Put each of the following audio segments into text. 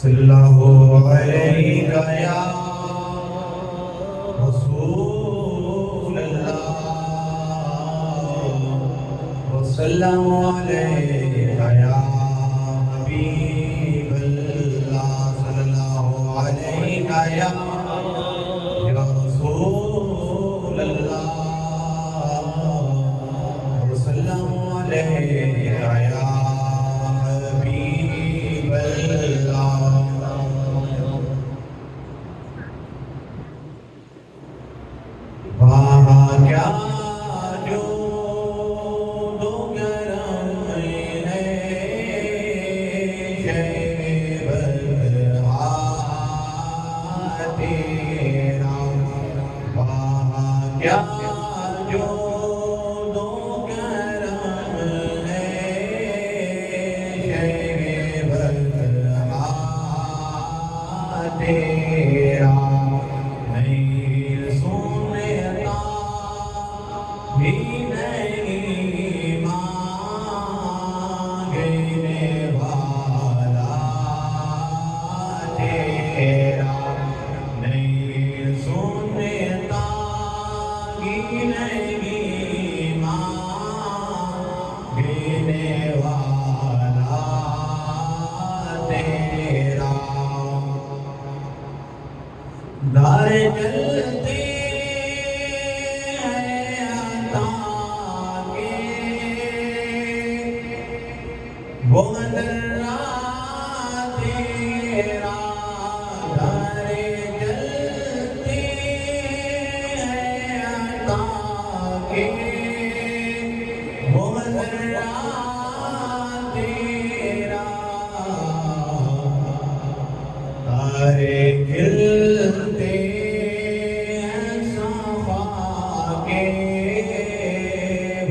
صلی اللہ علیہ یا رسول اللہ وسلم علیہ یا حبیب اللہ صلی اللہ علیہ یا رسول اللہ وسلم علیہ یا حبیب اللہ. وہاں کیا جو دو گرم ہے شیب تیرا. وہاں کیا جو دو گرم ہے شیب تیرا. نہیں سنتا بھی نہیں مانگنے والا تیرا. نہیں سنتا بھی نہیں مانگنے والا تیرا. دار چلتے ہیں عطا کے وہ ذرہ تیرا. دار چلتے ہیں عطا کے وہ ذرہ تیرا. تارے کھلتے ہیں صفا کے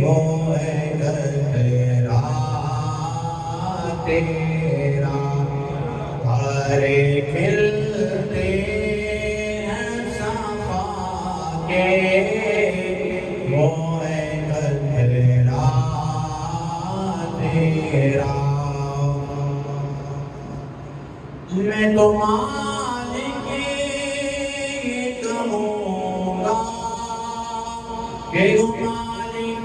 وہ ہے گھر تیرا تیرا. تارے کھلتے ہیں صفا کے وہ ہے گھر تیرا تیرا. میں تو مالک یہ کہوں گا کہ مالک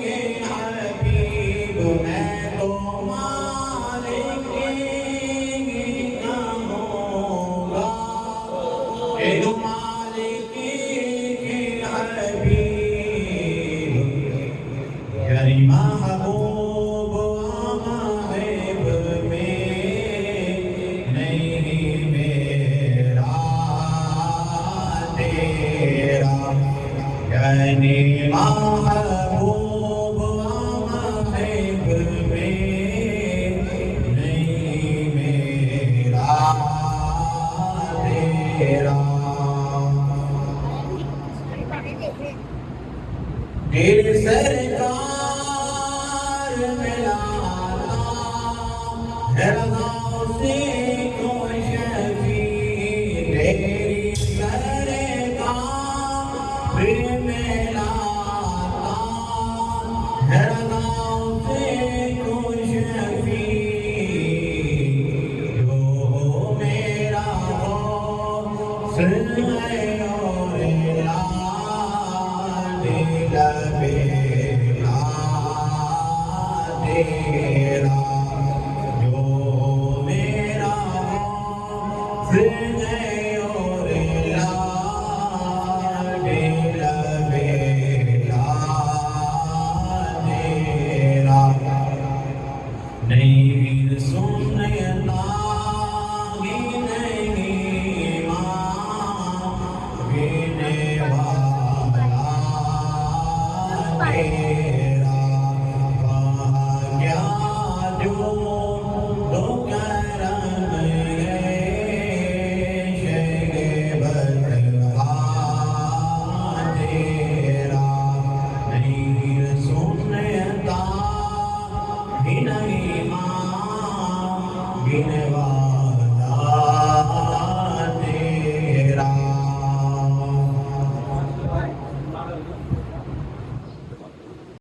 کے حبیب. میں تو مالک یہ کہوں گا کہ مالک کے حبیب. یعنی محبوب محب میں نہیں میرا تیرا. یعنی محبوب محب میں نہیں میرا تیرا. تیرے سرکار میں لاتا ہے رضا سے کوئی شفیع. تیری سرکار میں لاتا ہے رضا سے کوئی شفیع. جو میرا حوصلہ ہے اور دل بیلا تیرا. جو میرا حوصلہ ہے اور دل بیلا تیرا. نہیں سنتا